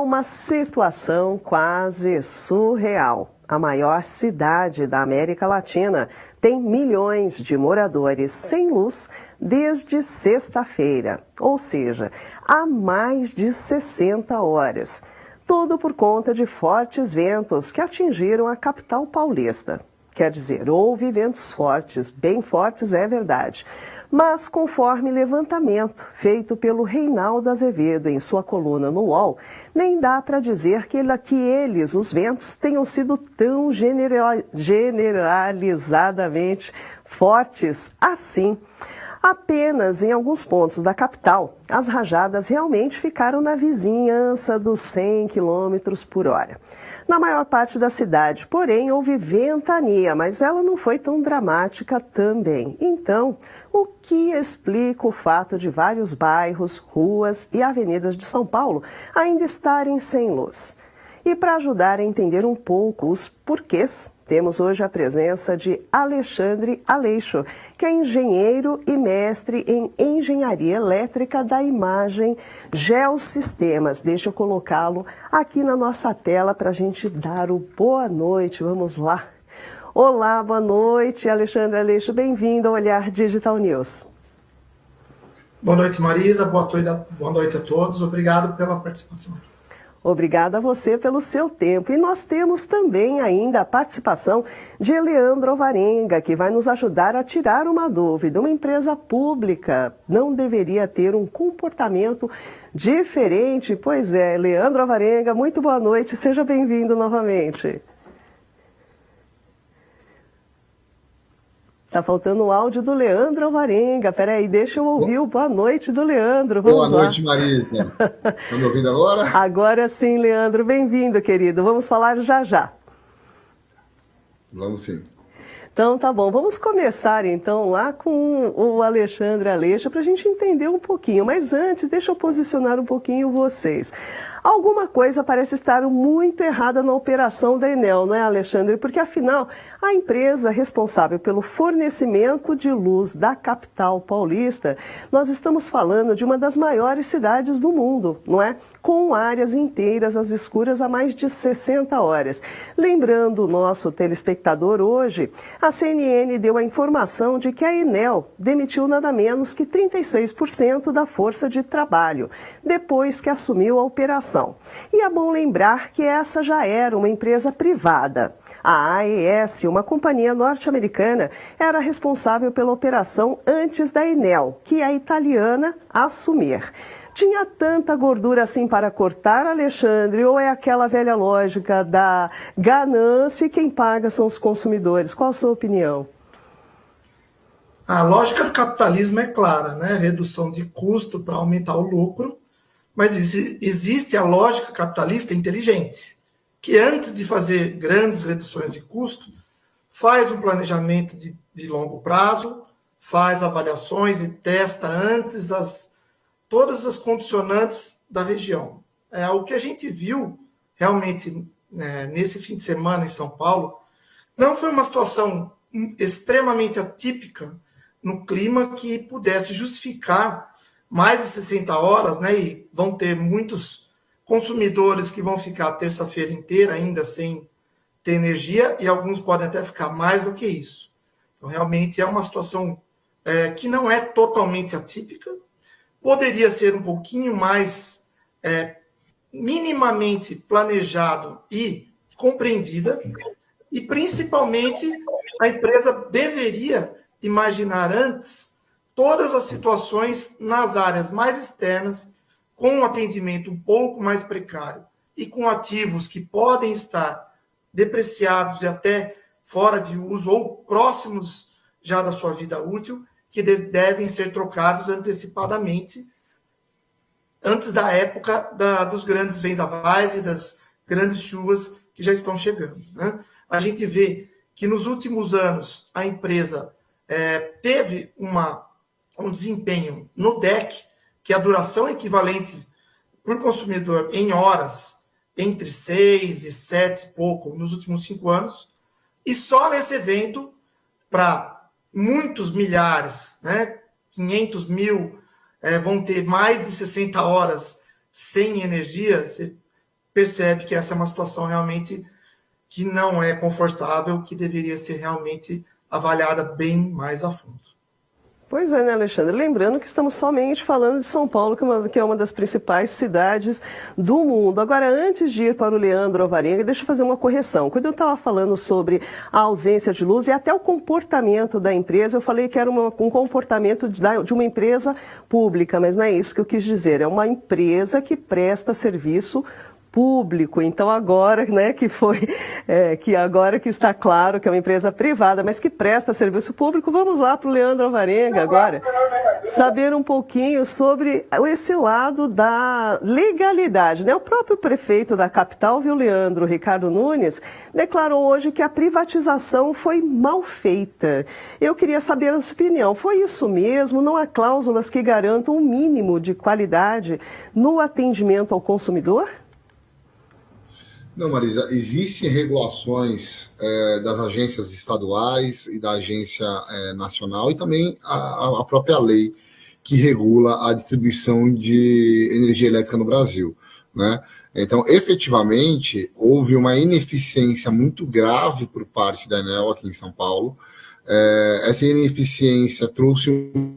uma situação quase surreal. A maior cidade da América Latina tem milhões de moradores sem luz desde sexta-feira, ou seja, há mais de 60 horas. Tudo por conta de fortes ventos que atingiram a capital paulista. Quer dizer, houve ventos fortes, bem fortes é verdade. Mas conforme levantamento feito pelo Reinaldo Azevedo em sua coluna no UOL, nem dá para dizer que eles, os ventos, tenham sido tão generalizadamente fortes assim. Apenas em alguns pontos da capital, as rajadas realmente ficaram na vizinhança dos 100 km por hora. Na maior parte da cidade, porém, houve ventania, mas ela não foi tão dramática também. Então, o que explica o fato de vários bairros, ruas e avenidas de São Paulo ainda estarem sem luz? E para ajudar a entender um pouco os porquês, temos hoje a presença de Alexandre Aleixo, que é engenheiro e mestre em engenharia elétrica da imagem Geossistemas. Deixa eu colocá-lo aqui na nossa tela para a gente dar o boa noite. Vamos lá. Olá, boa noite, Alexandre Aleixo. Bem-vindo ao Olhar Digital News. Boa noite, Marisa. Boa noite a todos. Obrigado pela participação. Obrigada a você pelo seu tempo. E nós temos também ainda a participação de Leandro Alvarenga, que vai nos ajudar a tirar uma dúvida. Uma empresa pública não deveria ter um comportamento diferente? Pois é, Leandro Alvarenga, muito boa noite, seja bem-vindo novamente. Tá faltando o áudio do Leandro Alvarenga. Peraí, deixa eu ouvir o boa noite do Leandro. Vamos boa noite, Marisa. Estão me ouvindo agora? Agora sim, Leandro. Bem-vindo, querido. Vamos falar já. Vamos sim. Então tá bom, vamos começar então lá com o Alexandre Aleixo para a gente entender um pouquinho. Mas antes, deixa eu posicionar um pouquinho vocês. Alguma coisa parece estar muito errada na operação da Enel, não é, Alexandre? Porque afinal, a empresa responsável pelo fornecimento de luz da capital paulista, nós estamos falando de uma das maiores cidades do mundo, não é? Com áreas inteiras às escuras há mais de 60 horas. Lembrando o nosso telespectador hoje, a CNN deu a informação de que a Enel demitiu nada menos que 36% da força de trabalho, depois que assumiu a operação. E é bom lembrar que essa já era uma empresa privada. A AES, uma companhia norte-americana, era responsável pela operação antes da Enel, que é a italiana, a assumir. Tinha tanta gordura assim para cortar, Alexandre, ou é aquela velha lógica da ganância e quem paga são os consumidores? Qual a sua opinião? A lógica do capitalismo é clara, né? Redução de custo para aumentar o lucro, mas existe a lógica capitalista inteligente, que antes de fazer grandes reduções de custo, faz um planejamento de longo prazo, faz avaliações e testa antes todas as condicionantes da região. O que a gente viu realmente nesse fim de semana em São Paulo não foi uma situação extremamente atípica no clima que pudesse justificar mais de 60 horas, né? E vão ter muitos consumidores que vão ficar a terça-feira inteira ainda sem ter energia e alguns podem até ficar mais do que isso. Então, realmente é uma situação que não é totalmente atípica. Poderia ser um pouquinho mais minimamente planejado e compreendida, e principalmente a empresa deveria imaginar antes todas as situações nas áreas mais externas, com um atendimento um pouco mais precário e com ativos que podem estar depreciados e até fora de uso ou próximos já da sua vida útil, que devem ser trocados antecipadamente, antes da época dos grandes vendavais e das grandes chuvas que já estão chegando, né? A gente vê que nos últimos anos a empresa teve um desempenho no DEC, que é a duração equivalente por consumidor em horas, entre 6 e 7 e pouco nos últimos 5 anos, e só nesse evento, para muitos milhares, né, 500 mil, vão ter mais de 60 horas sem energia. Você percebe que essa é uma situação realmente que não é confortável, que deveria ser realmente avaliada bem mais a fundo. Pois é, né, Alexandre? Lembrando que estamos somente falando de São Paulo, que é uma das principais cidades do mundo. Agora, antes de ir para o Leandro Alvarenga, deixa eu fazer uma correção. Quando eu estava falando sobre a ausência de luz e até o comportamento da empresa, eu falei que era um comportamento de uma empresa pública, mas não é isso que eu quis dizer. É uma empresa que presta serviço público. Então agora, né, que agora que está claro que é uma empresa privada, mas que presta serviço público, vamos lá para o Leandro Alvarenga agora, saber um pouquinho sobre esse lado da legalidade, né? O próprio prefeito da capital, viu, Leandro, Ricardo Nunes, declarou hoje que a privatização foi mal feita. Eu queria saber a sua opinião. Foi isso mesmo? Não há cláusulas que garantam um mínimo de qualidade no atendimento ao consumidor? Não, Marisa, existem regulações das agências estaduais e da agência nacional e também a própria lei que regula a distribuição de energia elétrica no Brasil, né? Então, efetivamente, houve uma ineficiência muito grave por parte da Enel aqui em São Paulo. Essa ineficiência trouxe um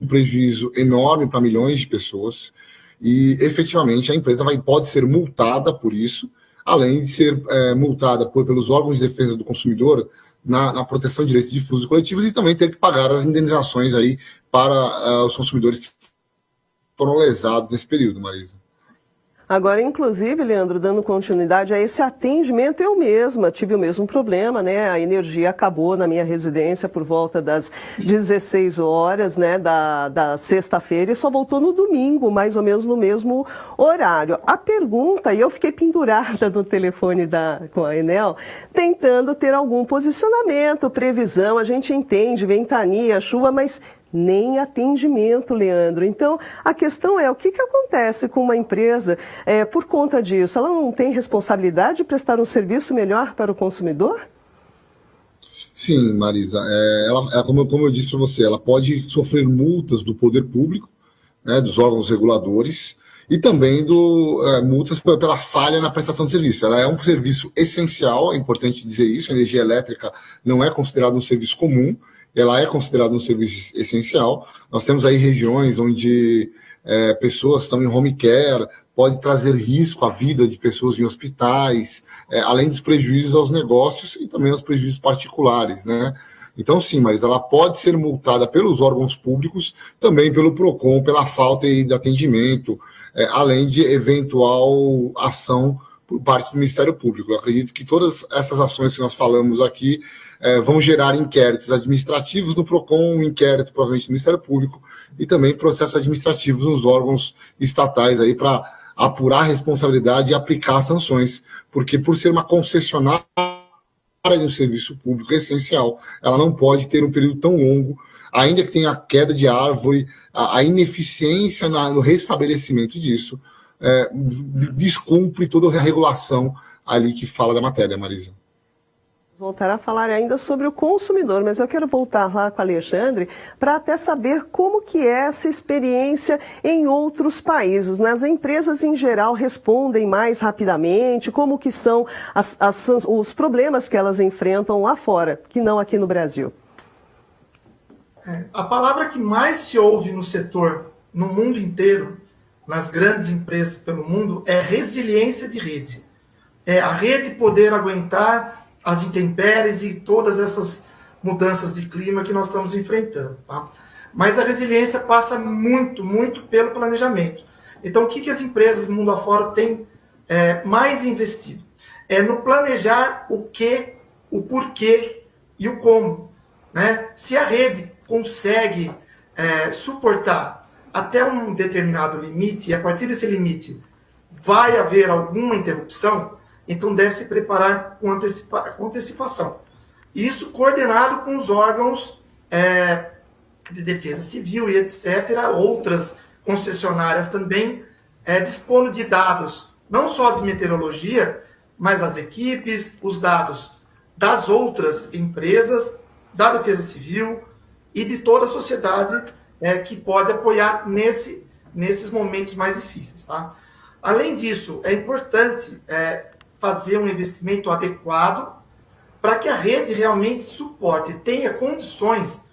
prejuízo enorme para milhões de pessoas e, efetivamente, a empresa pode ser multada por isso, além de ser multada pelos órgãos de defesa do consumidor na proteção de direitos difusos e coletivos e também ter que pagar as indenizações aí para os consumidores que foram lesados nesse período, Marisa. Agora, inclusive, Leandro, dando continuidade a esse atendimento, eu mesma tive o mesmo problema, né? A energia acabou na minha residência por volta das 16 horas, né, da sexta-feira e só voltou no domingo, mais ou menos no mesmo horário. A pergunta, e eu fiquei pendurada no telefone com a Enel, tentando ter algum posicionamento, previsão, a gente entende, ventania, chuva, mas nem atendimento, Leandro. Então, a questão é, o que acontece com uma empresa por conta disso? Ela não tem responsabilidade de prestar um serviço melhor para o consumidor? Sim, Marisa. Como eu disse para você, ela pode sofrer multas do poder público, né, dos órgãos reguladores, e também multas pela falha na prestação de serviço. Ela é um serviço essencial, é importante dizer isso, a energia elétrica não é considerada um serviço comum, ela é considerada um serviço essencial. Nós temos aí regiões onde pessoas estão em home care, pode trazer risco à vida de pessoas em hospitais, além dos prejuízos aos negócios e também aos prejuízos particulares, né? Então, sim, mas ela pode ser multada pelos órgãos públicos, também pelo PROCON, pela falta de atendimento, além de eventual ação por parte do Ministério Público. Eu acredito que todas essas ações que nós falamos aqui vão gerar inquéritos administrativos no PROCON, um inquérito provavelmente no Ministério Público e também processos administrativos nos órgãos estatais aí para apurar a responsabilidade e aplicar sanções, porque por ser uma concessionária de um serviço público essencial, ela não pode ter um período tão longo, ainda que tenha a queda de árvore, a ineficiência no restabelecimento disso, descumpre toda a regulação ali que fala da matéria, Marisa. Voltar a falar ainda sobre o consumidor, mas eu quero voltar lá com o Alexandre para até saber como que é essa experiência em outros países. Né? As empresas em geral respondem mais rapidamente, como que são os problemas que elas enfrentam lá fora, que não aqui no Brasil. A palavra que mais se ouve no setor, no mundo inteiro, nas grandes empresas pelo mundo, é resiliência de rede. É a rede poder aguentar as intempéries e todas essas mudanças de clima que nós estamos enfrentando. Tá? Mas a resiliência passa muito, muito pelo planejamento. Então, o que as empresas do mundo afora têm mais investido? É no planejar o que, o porquê e o como. Né? Se a rede consegue suportar até um determinado limite, e a partir desse limite vai haver alguma interrupção, então deve se preparar com antecipação. Isso coordenado com os órgãos de defesa civil e etc., outras concessionárias também dispondo de dados, não só de meteorologia, mas as equipes, os dados das outras empresas, da defesa civil e de toda a sociedade que pode apoiar nesses momentos mais difíceis. Tá? Além disso, é importante fazer um investimento adequado para que a rede realmente suporte, tenha condições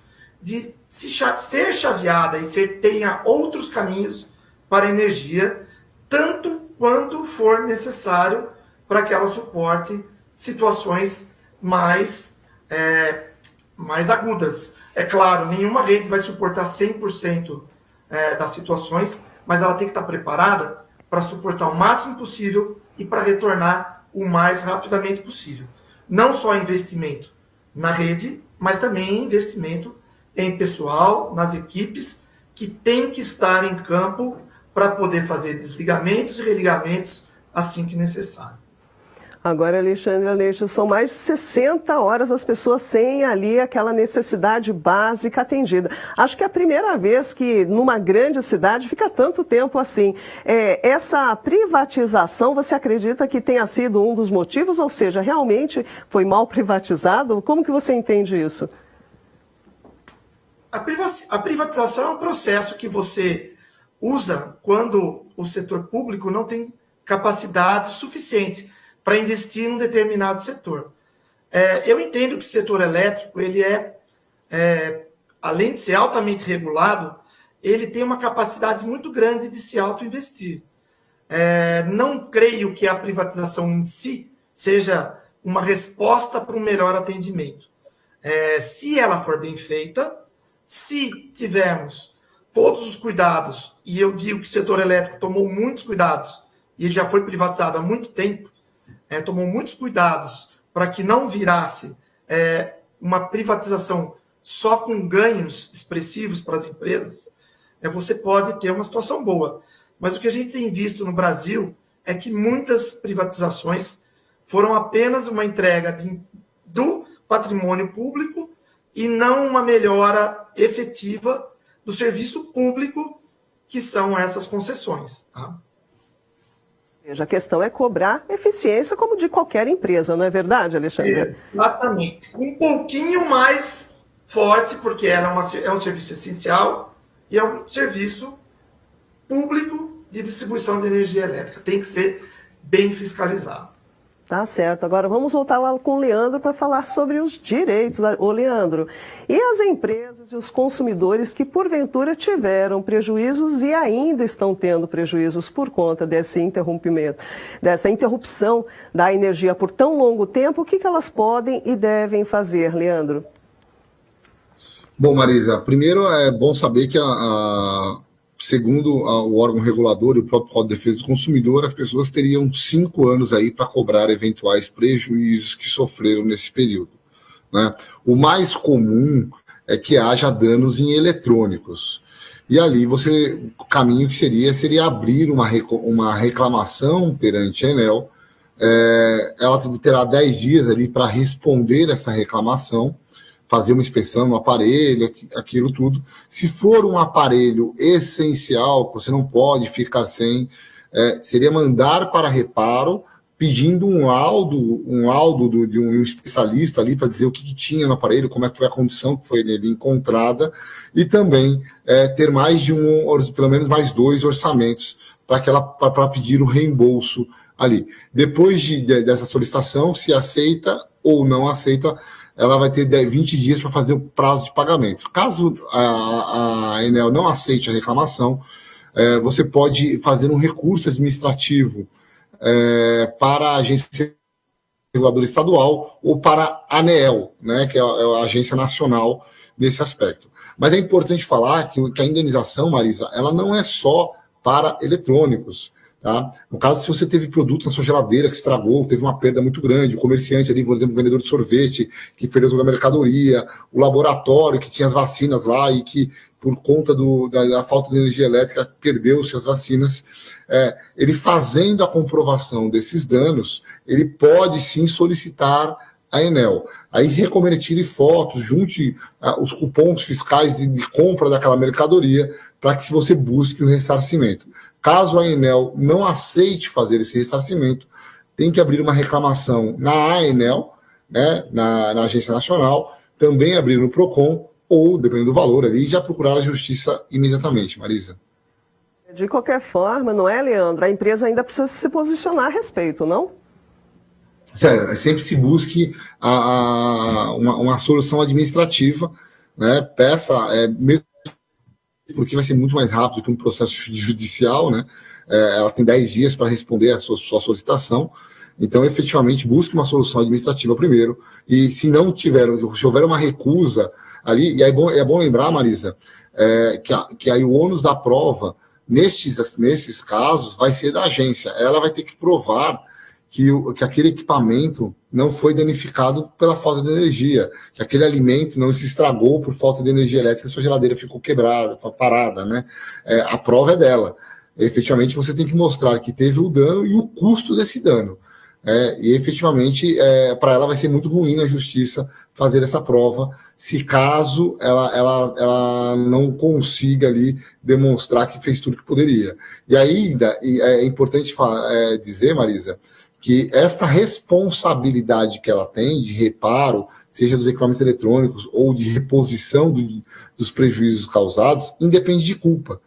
de ser chaveada e tenha outros caminhos para a energia, tanto quanto for necessário para que ela suporte situações mais agudas. É claro, nenhuma rede vai suportar 100% das situações, mas ela tem que estar preparada para suportar o máximo possível e para retornar o mais rapidamente possível. Não só investimento na rede, mas também investimento em pessoal, nas equipes, que tem que estar em campo para poder fazer desligamentos e religamentos assim que necessário. Agora, Alexandre Aleixo, são mais de 60 horas as pessoas sem ali aquela necessidade básica atendida. Acho que é a primeira vez que numa grande cidade fica tanto tempo assim. Essa privatização, você acredita que tenha sido um dos motivos? Ou seja, realmente foi mal privatizado? Como que você entende isso? A privatização é um processo que você usa quando o setor público não tem capacidade suficiente para investir em um determinado setor. Eu entendo que o setor elétrico, ele além de ser altamente regulado, ele tem uma capacidade muito grande de se auto-investir. Não creio que a privatização em si seja uma resposta para um melhor atendimento. Se ela for bem feita, se tivermos todos os cuidados, e eu digo que o setor elétrico tomou muitos cuidados, e ele já foi privatizado há muito tempo, tomou muitos cuidados para que não virasse uma privatização só com ganhos expressivos para as empresas, você pode ter uma situação boa. Mas o que a gente tem visto no Brasil é que muitas privatizações foram apenas uma entrega do patrimônio público e não uma melhora efetiva do serviço público, que são essas concessões, tá? A questão é cobrar eficiência como de qualquer empresa, não é verdade, Alexandre? Exatamente. Um pouquinho mais forte, porque ela é um serviço essencial e é um serviço público de distribuição de energia elétrica. Tem que ser bem fiscalizado. Tá certo. Agora vamos voltar lá com o Leandro para falar sobre os direitos. Ô, Leandro, e as empresas e os consumidores que porventura tiveram prejuízos e ainda estão tendo prejuízos por conta desse interrompimento, dessa interrupção da energia por tão longo tempo, o que elas podem e devem fazer, Leandro? Bom, Marisa, primeiro é bom saber que segundo o órgão regulador e o próprio Código de Defesa do Consumidor, as pessoas teriam 5 anos aí para cobrar eventuais prejuízos que sofreram nesse período, né? O mais comum é que haja danos em eletrônicos. E ali o caminho que seria abrir uma reclamação perante a Enel. Ela terá 10 dias ali para responder essa reclamação, fazer uma inspeção no aparelho, aquilo tudo. Se for um aparelho essencial, que você não pode ficar sem, seria mandar para reparo, pedindo um laudo de um especialista ali para dizer o que tinha no aparelho, como é que foi a condição que foi ele encontrada, e também ter pelo menos mais 2 orçamentos para pedir o reembolso ali. Depois dessa solicitação, se aceita ou não aceita, ela vai ter 20 dias para fazer o prazo de pagamento. Caso a Enel não aceite a reclamação, você pode fazer um recurso administrativo para a Agência Reguladora Estadual ou para a ANEEL, né, que é a agência nacional nesse aspecto. Mas é importante falar que a indenização, Marisa, ela não é só para eletrônicos. Tá? No caso, se você teve produtos na sua geladeira que estragou, teve uma perda muito grande, o comerciante ali, por exemplo, o vendedor de sorvete, que perdeu toda a mercadoria, o laboratório que tinha as vacinas lá e que, por conta da falta de energia elétrica, perdeu suas vacinas, ele fazendo a comprovação desses danos, ele pode sim solicitar a Enel. Aí recomendo tire fotos, junte os cupons fiscais de compra daquela mercadoria para que você busque o ressarcimento. Caso a Enel não aceite fazer esse ressarcimento, tem que abrir uma reclamação na ANEEL, né, na Agência Nacional, também abrir no PROCON, ou, dependendo do valor ali, já procurar a justiça imediatamente, Marisa. De qualquer forma, não é, Leandro? A empresa ainda precisa se posicionar a respeito, não? Sempre se busque uma solução administrativa, né? Peça, mesmo porque vai ser muito mais rápido que um processo judicial, né? Ela tem 10 dias para responder a sua solicitação. Então, efetivamente, busque uma solução administrativa primeiro. E se não tiver, se houver uma recusa ali, e é bom lembrar, Marisa, que aí o ônus da prova, nesses casos, vai ser da agência. Ela vai ter que provar que aquele equipamento não foi danificado pela falta de energia, que aquele alimento não se estragou por falta de energia elétrica, sua geladeira ficou quebrada, parada, né? A prova é dela. Efetivamente, você tem que mostrar que teve o dano e o custo desse dano. E efetivamente, para ela vai ser muito ruim na justiça fazer essa prova, se caso ela não consiga ali demonstrar que fez tudo que poderia. E ainda é importante dizer, Marisa, que esta responsabilidade que ela tem de reparo, seja dos equipamentos eletrônicos ou de reposição dos prejuízos causados, independe de culpa,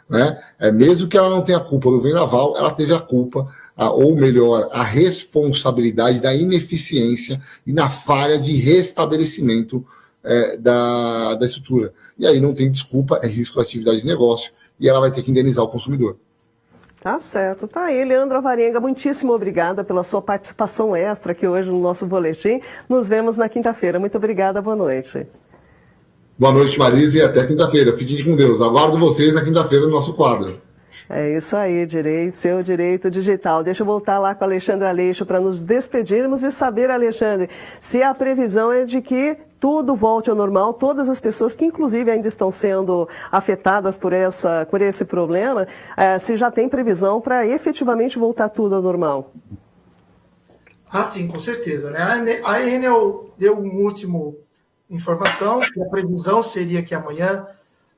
né? Mesmo que ela não tenha culpa do vendaval, ela teve a culpa, ou melhor, a responsabilidade da ineficiência e na falha de restabelecimento da estrutura. E aí não tem desculpa, é risco da atividade de negócio, e ela vai ter que indenizar o consumidor. Tá certo, tá aí. Leandro Alvarenga, muitíssimo obrigada pela sua participação extra aqui hoje no nosso boletim. Nos vemos na quinta-feira. Muito obrigada, boa noite. Boa noite, Marisa, e até quinta-feira. Fiquem com Deus. Aguardo vocês na quinta-feira no nosso quadro. É isso aí, seu direito digital. Deixa eu voltar lá com o Alexandre Aleixo para nos despedirmos e saber, Alexandre, se a previsão é de que tudo volte ao normal, todas as pessoas que inclusive ainda estão sendo afetadas por esse problema, se já tem previsão para efetivamente voltar tudo ao normal. Sim, com certeza, né? A Enel deu uma última informação, que a previsão seria que amanhã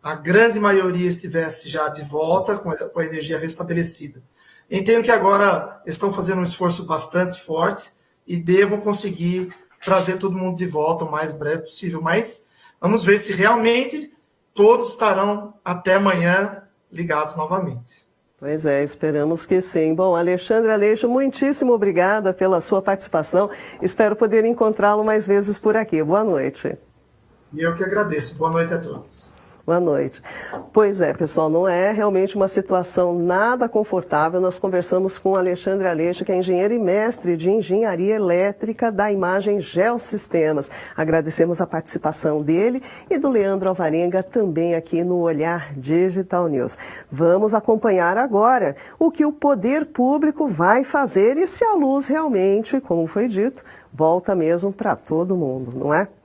a grande maioria estivesse já de volta com a energia restabelecida. Entendo que agora estão fazendo um esforço bastante forte e devam conseguir trazer todo mundo de volta o mais breve possível, mas vamos ver se realmente todos estarão até amanhã ligados novamente. Pois é, esperamos que sim. Bom, Alexandre Aleixo, muitíssimo obrigada pela sua participação. Espero poder encontrá-lo mais vezes por aqui. Boa noite. E eu que agradeço. Boa noite a todos. Boa noite. Pois é, pessoal, não é realmente uma situação nada confortável. Nós conversamos com o Alexandre Aleixo, que é engenheiro e mestre de engenharia elétrica da Imagem Geosistemas. Agradecemos a participação dele e do Leandro Alvarenga também aqui no Olhar Digital News. Vamos acompanhar agora o que o poder público vai fazer e se a luz realmente, como foi dito, volta mesmo para todo mundo, não é?